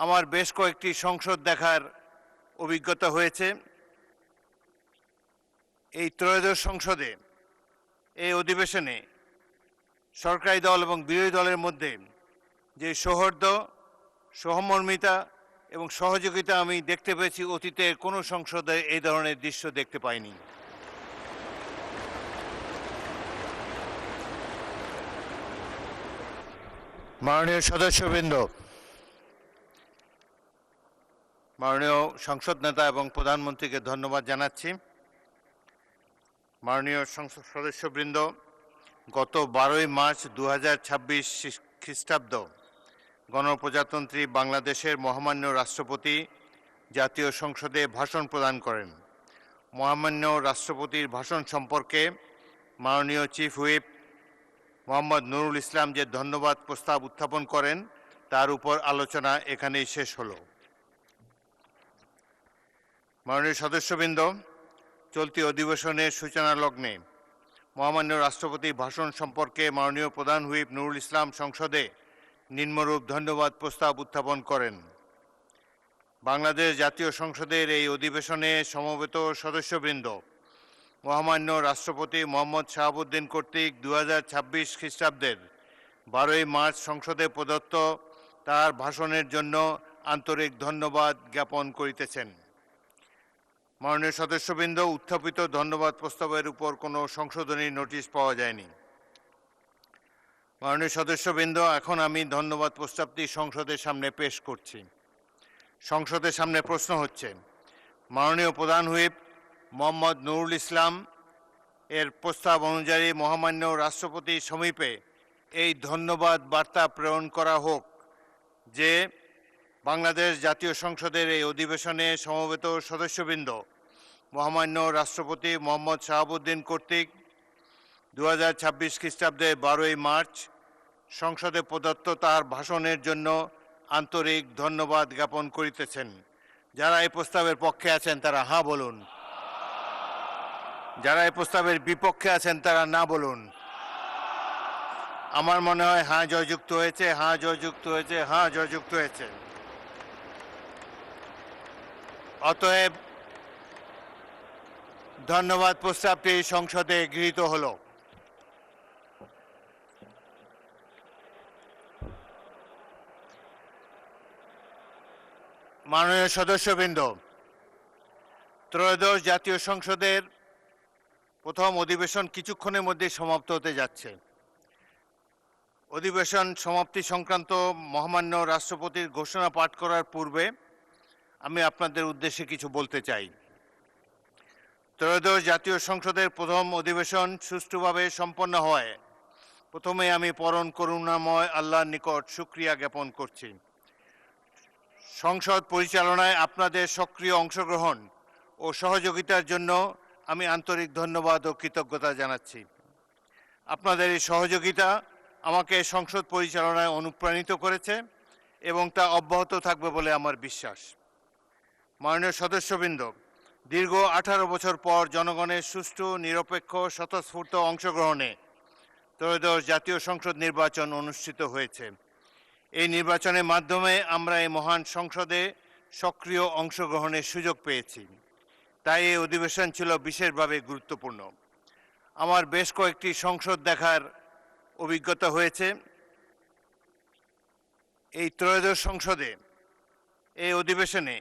আমার বেশ কয়েকটি সংসদ দেখার অভিজ্ঞতা হয়েছে। এই ত্রয়োদশ সংসদে এই অধিবেশনে সরকারি দল এবং বিরোধী দলের মধ্যে যে সৌহার্দ্য, সহমর্মিতা এবং সহযোগিতা আমি দেখতে পেয়েছি, অতীতে কোনো সংসদে এই ধরনের দৃশ্য দেখতে পাইনি। মাননীয় সদস্যবৃন্দ, মাননীয় সংসদ নেতা এবং প্রধানমন্ত্রীকে ধন্যবাদ জানাচ্ছি। মাননীয় সংসদ সদস্যবৃন্দ, গত 12ই মার্চ 2026 খ্রিস্টাব্দ গণপ্রজাতন্ত্রী বাংলাদেশের মহামান্য রাষ্ট্রপতি জাতীয় সংসদে ভাষণ প্রদান করেন। মহামান্য রাষ্ট্রপতির ভাষণ সম্পর্কে মাননীয় চিফ হুইপ মোহাম্মদ নুরুল ইসলাম যে ধন্যবাদ প্রস্তাব উত্থাপন করেন, তার উপর আলোচনা এখানেই শেষ হলো। মাননীয় সদস্যবৃন্দ, চলতি অধিবেশনের সূচনা লগ্নে মহামান্য রাষ্ট্রপতির ভাষণ সম্পর্কে মাননীয় প্রধান হুইপ নুরুল ইসলাম সংসদে নিম্নরূপ ধন্যবাদ প্রস্তাব উত্থাপন করেন। বাংলাদেশ জাতীয় সংসদের এই অধিবেশনে সমবেত সদস্যবৃন্দ, মহামান্য রাষ্ট্রপতি মোহাম্মদ শাহাবুদ্দিন কর্তৃক 2026 খ্রিস্টাব্দের 12ই মার্চ সংসদে প্রদত্ত তার ভাষণের জন্য আন্তরিক ধন্যবাদ জ্ঞাপন করিতেছেন। মাননীয় সদস্যবৃন্দ, উত্থাপিত ধন্যবাদ প্রস্তাবের উপর কোনো সংশোধনী নোটিশ পাওয়া যায়নি। মাননীয় সদস্যবৃন্দ, এখন আমি ধন্যবাদ প্রস্তাবটি সংসদের সামনে পেশ করছি। সংসদের সামনে প্রশ্ন হচ্ছে, মাননীয় প্রধান হুইপ মোহাম্মদ নুরুল ইসলাম এর প্রস্তাব অনুযায়ী মহামান্য রাষ্ট্রপতির সমীপে এই ধন্যবাদ বার্তা প্রেরণ করা হোক যে বাংলাদেশ জাতীয় সংসদের এই অধিবেশনে সমবেত সদস্যবৃন্দ, মহামান্য রাষ্ট্রপতি মোহাম্মদ শাহাবুদ্দিন কর্তৃক 2026 খ্রিস্টাব্দের 12ই মার্চ সংসদে প্রদত্ত তার ভাষণের জন্য আন্তরিক ধন্যবাদ জ্ঞাপন করিতেছেন। যারা এই প্রস্তাবের পক্ষে আছেন তারা হাঁ বলুন, যারা এই প্রস্তাবের বিপক্ষে আছেন তারা না বলুন। আমার মনে হয় হাঁ জয়যুক্ত হয়েছে, হাঁ জয়যুক্ত হয়েছে, হাঁ জয়যুক্ত হয়েছে। অতএব ধন্যবাদ প্রস্তাবটি সংসদে গৃহীত হল। মাননীয় সদস্যবৃন্দ, ত্রয়োদশ জাতীয় সংসদের প্রথম অধিবেশন কিছুক্ষণের মধ্যে সমাপ্ত হতে যাচ্ছে। অধিবেশন সমাপ্তি সংক্রান্ত মহামান্য রাষ্ট্রপতির ঘোষণা পাঠ করার পূর্বে আমি আপনাদের উদ্দেশ্যে কিছু বলতে চাই। ত্রয়োদশ জাতীয় সংসদের প্রথম অধিবেশন সুষ্ঠুভাবে সম্পন্ন হয় প্রথমে আমি পরম করুণাময় আল্লাহর নিকট শুকরিয়া জ্ঞাপন করছি। সংসদ পরিচালনায় আপনাদের সক্রিয় অংশগ্রহণ ও সহযোগিতার জন্য আমি আন্তরিক ধন্যবাদ ও কৃতজ্ঞতা জানাচ্ছি। আপনাদের এই সহযোগিতা আমাকে সংসদ পরিচালনায় অনুপ্রাণিত করেছে এবং তা অব্যাহত থাকবে বলে আমার বিশ্বাস। মাননীয় সদস্যবৃন্দ, দীর্ঘ 18 বছর পর জনগণের সুষ্ঠু, নিরপেক্ষ, স্বতঃস্ফূর্ত অংশগ্রহণে ত্রয়োদশ জাতীয় সংসদ নির্বাচন অনুষ্ঠিত হয়েছে। এই নির্বাচনের মাধ্যমে আমরা এই মহান সংসদে সক্রিয় অংশগ্রহণের সুযোগ পেয়েছি। তাই এই অধিবেশন ছিল বিশেষভাবে গুরুত্বপূর্ণ। আমার বেশ কয়েকটি সংসদ দেখার অভিজ্ঞতা হয়েছে। এই ত্রয়োদশ সংসদে এই অধিবেশনে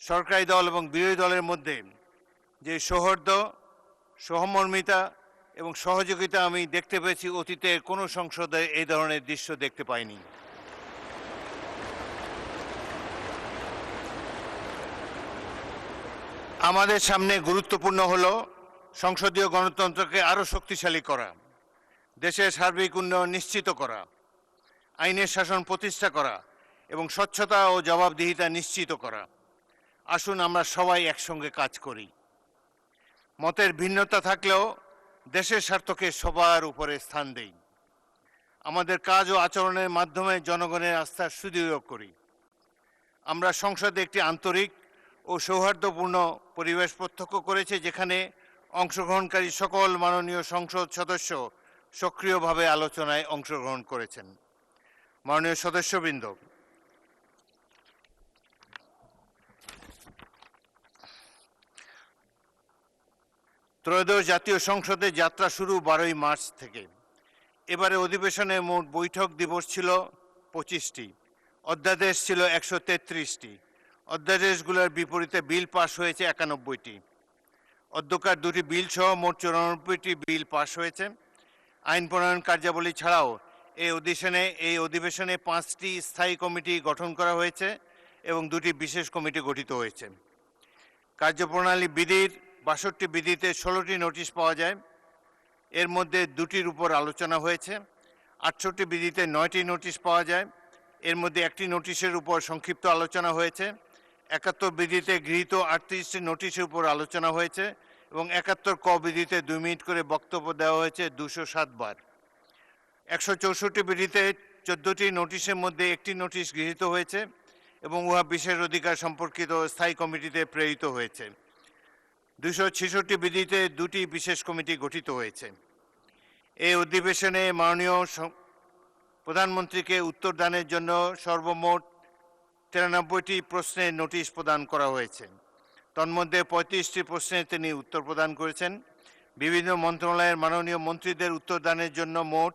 সরকারি দল এবং বিরোধী দলের মধ্যে যে সৌহার্দ্য, সহমর্মিতা এবং সহযোগিতা আমি দেখতে পেয়েছি, অতীতে কোনো সংসদে এই ধরনের দৃশ্য দেখতে পাইনি। আমাদের সামনে গুরুত্বপূর্ণ হলো সংসদীয় গণতন্ত্রকে আরও শক্তিশালী করা, দেশের সার্বিক উন্নয়ন নিশ্চিত করা, আইনের শাসন প্রতিষ্ঠা করা এবং স্বচ্ছতা ও জবাবদিহিতা নিশ্চিত করা। আসুন আমরা সবাই একসঙ্গে কাজ করি। মতের ভিন্নতা থাকলেও দেশের স্বার্থকে সবার উপরে স্থান দেই। আমাদের কাজ ও আচরণের মাধ্যমে জনগণের আস্থা সুদৃঢ় করি। আমরা সংসদে একটি আন্তরিক ও সৌহার্দ্যপূর্ণ পরিবেশ প্রত্যক্ষ করেছি, যেখানে অংশগ্রহণকারী সকল মাননীয় সংসদ সদস্য সক্রিয়ভাবে আলোচনায় অংশগ্রহণ করেছেন। মাননীয় সদস্যবৃন্দ, ত্রয়োদশ জাতীয় সংসদের যাত্রা শুরু 12ই মার্চ থেকে। এবারে অধিবেশনে মোট বৈঠক দিবস ছিল 25টি, অধ্যাদেশ ছিল 133টি। অধ্যাদেশগুলোর বিপরীতে বিল পাশ হয়েছে 91টি। অধ্যক্ষার 2টি বিল সহ মোট 94টি বিল পাশ হয়েছে। আইন প্রণয়ন কার্যাবলী ছাড়াও এই অধিবেশনে 5টি স্থায়ী কমিটি গঠন করা হয়েছে এবং 2টি বিশেষ কমিটি গঠিত হয়েছে। কার্যপ্রণালী বিধির 62টি বিধিতে 16টি নোটিশ পাওয়া যায়। এর মধ্যে 2টির উপর আলোচনা হয়েছে। 68টি বিধিতে 9টি নোটিশ পাওয়া যায়। এর মধ্যে 1টি নোটিশের উপর সংক্ষিপ্ত আলোচনা হয়েছে। 71 বিধিতে গৃহীত 38টি নোটিশের উপর আলোচনা হয়েছে এবং 71 ক বিধিতে 2 মিনিট করে বক্তব্য দেওয়া হয়েছে 207 বার। 164টি বিধিতে 14টি নোটিশের মধ্যে 1টি নোটিশ গৃহীত হয়েছে এবং উহা বিশেষ অধিকার সম্পর্কিত স্থায়ী কমিটিতে প্রেরিত হয়েছে। 266টি বিধিতে 2টি বিশেষ কমিটি গঠিত হয়েছে। এই অধিবেশনে মাননীয় প্রধানমন্ত্রীকে উত্তরদানের জন্য সর্বমোট 93টি প্রশ্নের নোটিশ প্রদান করা হয়েছে। তন্মধ্যে 35টি প্রশ্নে তিনি উত্তর প্রদান করেছেন। বিভিন্ন মন্ত্রণালয়ের মাননীয় মন্ত্রীদের উত্তরদানের জন্য মোট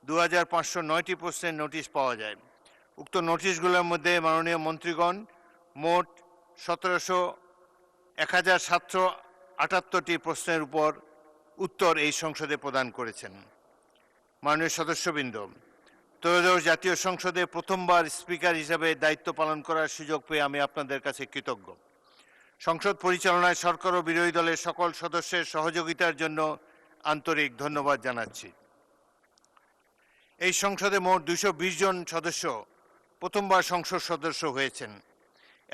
2509টি প্রশ্নের নোটিশ পাওয়া যায়। উক্ত নোটিশগুলোর মধ্যে মাননীয় মন্ত্রীগণ মোট 1778টি প্রশ্নের উপর উত্তর এই সংসদে প্রদান করেছেন। মাননীয় সদস্যবৃন্দ, ত্রয়োদশ জাতীয় সংসদে প্রথমবার স্পিকার হিসেবে দায়িত্ব পালন করার সুযোগ পেয়ে আমি আপনাদের কাছে কৃতজ্ঞ। সংসদ পরিচালনায় সরকার ও বিরোধী দলের সকল সদস্যের সহযোগিতার জন্য আন্তরিক ধন্যবাদ জানাচ্ছি। এই সংসদে মোট 220 জন সদস্য প্রথমবার সংসদ সদস্য হয়েছেন।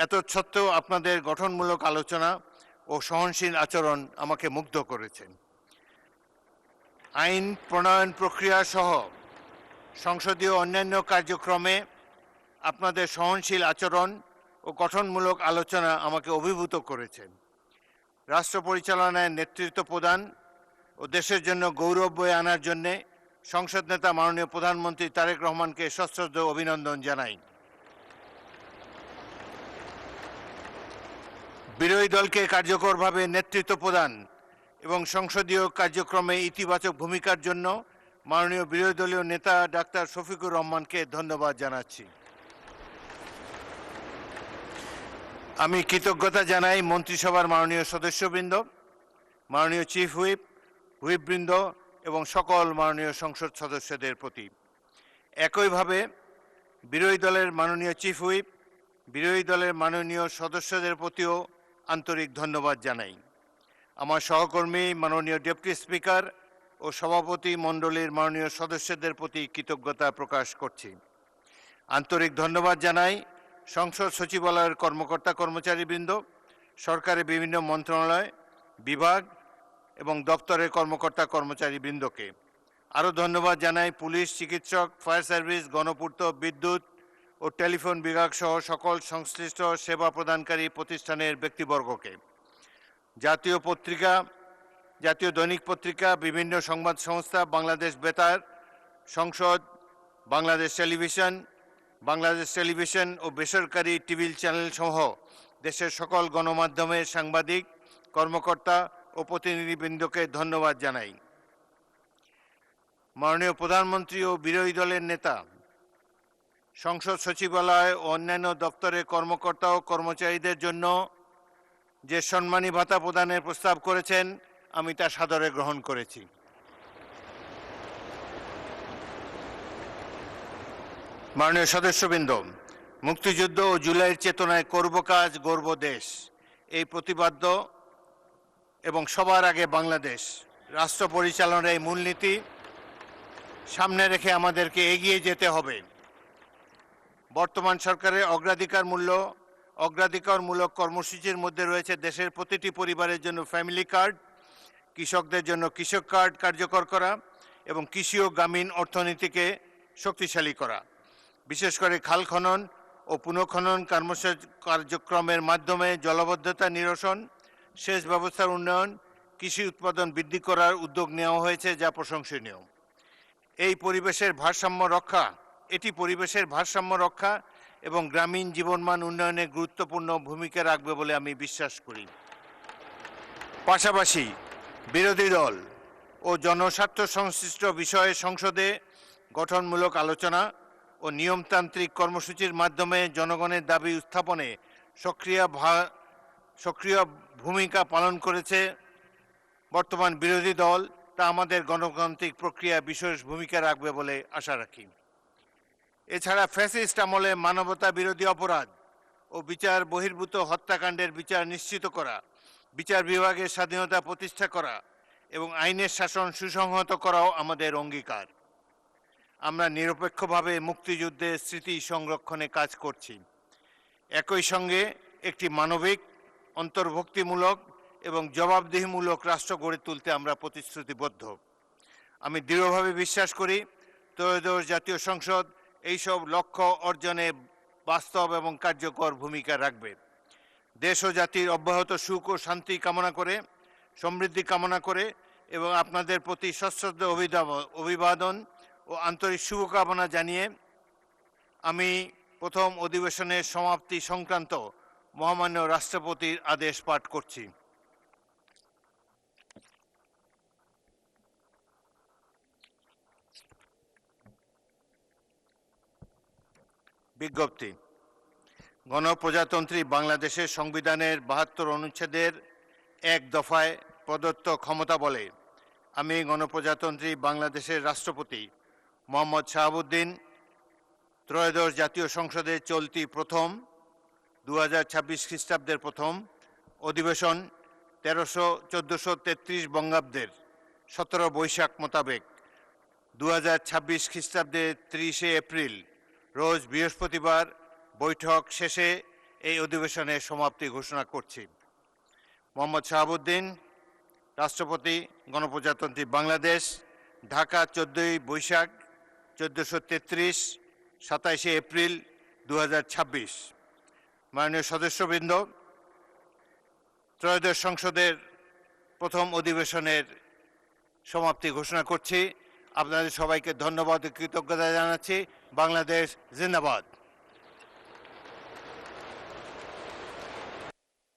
এত সত্ত্বেও আপনাদের গঠনমূলক আলোচনা ও সহনশীল আচরণ আমাকে মুগ্ধ করেছে। আইন প্রণয়ন প্রক্রিয়া সহ সংসদীয় অন্যান্য কার্যক্রমে আপনাদের সহনশীল আচরণ ও গঠনমূলক আলোচনা আমাকে অভিভূত করেছে। রাষ্ট্র পরিচালনায় নেতৃত্ব প্রদান ও দেশের জন্য গৌরব বয়ে আনার জন্যে সংসদ নেতা মাননীয় প্রধানমন্ত্রী তারেক রহমানকে সশ্রদ্ধ অভিনন্দন জানাই। বিরোধী দলকে কার্যকরভাবে নেতৃত্ব প্রদান এবং সংসদীয় কার্যক্রমে ইতিবাচক ভূমিকার জন্য মাননীয় বিরোধী দলীয় নেতা ডাক্তার শফিকুর রহমানকে ধন্যবাদ জানাচ্ছি। আমি কৃতজ্ঞতা জানাই মন্ত্রিসভার মাননীয় সদস্যবৃন্দ, মাননীয় চিফ হুইপ, হুইপবৃন্দ এবং সকল মাননীয় সংসদ সদস্যদের প্রতি। একইভাবে বিরোধী দলের মাননীয় চিফ হুইপ, বিরোধী দলের মাননীয় সদস্যদের প্রতিও আন্তরিক ধন্যবাদ জানাই। আমার সহকর্মী মাননীয় ডেপুটি স্পিকার ও সভাপতি মণ্ডলীর মাননীয় সদস্যদের প্রতি কৃতজ্ঞতা প্রকাশ করছি। আন্তরিক ধন্যবাদ জানাই সংসদ সচিবালয়ের কর্মকর্তা কর্মচারীবৃন্দ, সরকারের বিভিন্ন মন্ত্রণালয়, বিভাগ এবং দপ্তরের কর্মকর্তা কর্মচারীবৃন্দকে। আরও ধন্যবাদ জানাই পুলিশ, চিকিৎসক, ফায়ার সার্ভিস, গণপূর্ত, বিদ্যুৎ ও টেলিফোন বিভাগ সহ সকল সংশ্লিষ্ট সেবা প্রদানকারী প্রতিষ্ঠানের ব্যক্তিবর্গকে। জাতীয় পত্রিকা, জাতীয় দৈনিক পত্রিকা, বিভিন্ন সংবাদ সংস্থা, বাংলাদেশ বেতার, সংসদ, বাংলাদেশ টেলিভিশন ও বেসরকারি টিভি চ্যানেল সহ দেশের সকল গণমাধ্যমের সাংবাদিক, কর্মকর্তা ও প্রতিনিধিবৃন্দকে ধন্যবাদ জানাই। মাননীয় প্রধানমন্ত্রী ও বিরোধী দলের নেতা সংসদ সচিবালয় ও অন্যান্য দপ্তরের কর্মকর্তা ও কর্মচারীদের জন্য যে সম্মানী ভাতা প্রদানের প্রস্তাব করেছেন, আমি তা সাদরে গ্রহণ করেছি। মাননীয় সদস্যবৃন্দ, মুক্তিযুদ্ধ ও জুলাইয়ের চেতনায় করব কাজ, গর্ব দেশ, এই প্রতিপাদ্য এবং সবার আগে বাংলাদেশ রাষ্ট্র পরিচালনার এই মূলনীতি সামনে রেখে আমাদেরকে এগিয়ে যেতে হবে। বর্তমান সরকারের অগ্রাধিকারমূলক কর্মসূচির মধ্যে রয়েছে দেশের প্রতিটি পরিবারের জন্য ফ্যামিলি কার্ড, কৃষকদের জন্য কৃষক কার্ড কার্যকর করা এবং কৃষি ও গ্রামীণ অর্থনীতিকে শক্তিশালী করা। বিশেষ করে খাল খনন ও পুনঃখনন কার্যক্রমের মাধ্যমে জলাবদ্ধতা নিরসন, সেচ ব্যবস্থার উন্নয়ন, কৃষি উৎপাদন বৃদ্ধি করার উদ্যোগ নেওয়া হয়েছে, যা প্রশংসনীয়। এটি পরিবেশের ভারসাম্য রক্ষা এবং গ্রামীণ জীবনমান উন্নয়নে গুরুত্বপূর্ণ ভূমিকা রাখবে বলে আমি বিশ্বাস করি। পাশাপাশি বিরোধী দল ও জনস্বার্থ সংশ্লিষ্ট বিষয়ে সংসদে গঠনমূলক আলোচনা ও নিয়মতান্ত্রিক কর্মসূচির মাধ্যমে জনগণের দাবি উত্থাপনে সক্রিয় ভূমিকা পালন করেছে বর্তমান বিরোধী দল, তা আমাদের গণতান্ত্রিক প্রক্রিয়া বিশেষ ভূমিকা রাখবে বলে আশা রাখি। এছাড়া ফ্যাসিস্ট আমলে মানবতা বিরোধী অপরাধ ও বিচার বহির্ভূত হত্যাকাণ্ডের বিচার নিশ্চিত করা, বিচার বিভাগের স্বাধীনতা প্রতিষ্ঠা করা এবং আইনের শাসন সুসংহত করাও আমাদের অঙ্গীকার। আমরা নিরপেক্ষভাবে মুক্তিযুদ্ধের স্মৃতি সংরক্ষণে কাজ করছি। একই সঙ্গে একটি মানবিক, অন্তর্ভুক্তিমূলক এবং জবাবদিহিমূলক রাষ্ট্র গড়ে তুলতে আমরা প্রতিশ্রুতিবদ্ধ। আমি দৃঢ়ভাবে বিশ্বাস করি ত্রয়োদশ জাতীয় সংসদ এইসব লক্ষ্য অর্জনে বাস্তব এবং কার্যকর ভূমিকা রাখবে। দেশ ও জাতির অব্যাহত সুখ ও শান্তি কামনা করে, সমৃদ্ধি কামনা করে এবং আপনাদের প্রতি সশ্রদ্ধ অভিবাদন ও আন্তরিক শুভকামনা জানিয়ে আমি প্রথম অধিবেশনের সমাপ্তি সংক্রান্ত মহামান্য রাষ্ট্রপতির আদেশ পাঠ করছি। বিজ্ঞপ্তি। গণপ্রজাতন্ত্রী বাংলাদেশের সংবিধানের ৭২ অনুচ্ছেদের ১ দফায় প্রদত্ত ক্ষমতা বলে আমি গণপ্রজাতন্ত্রী বাংলাদেশের রাষ্ট্রপতি মোহাম্মদ শাহাবুদ্দিন ত্রয়োদশ জাতীয় সংসদে চলতি প্রথম ২০২৬ খ্রিস্টাব্দের প্রথম অধিবেশন ১৪৩৩ বঙ্গাব্দের ১৭ বৈশাখ মোতাবেক ২০২৬ খ্রিস্টাব্দের ৩০ এপ্রিল রোজ বৃহস্পতিবার বৈঠক শেষে এই অধিবেশনের সমাপ্তি ঘোষণা করছি। মোহাম্মদ শাহাবুদ্দিন, রাষ্ট্রপতি, গণপ্রজাতন্ত্রী বাংলাদেশ, ঢাকা, ১৪ বৈশাখ ১৪৩৩, ২৭ এপ্রিল ২০২৬। মাননীয় সদস্যবৃন্দ, ত্রয়োদশ সংসদের প্রথম অধিবেশনের সমাপ্তি ঘোষণা করছি। আপনাদের সবাইকে ধন্যবাদ ও কৃতজ্ঞতা জানাচ্ছি। বাংলাদেশ জিন্দাবাদ।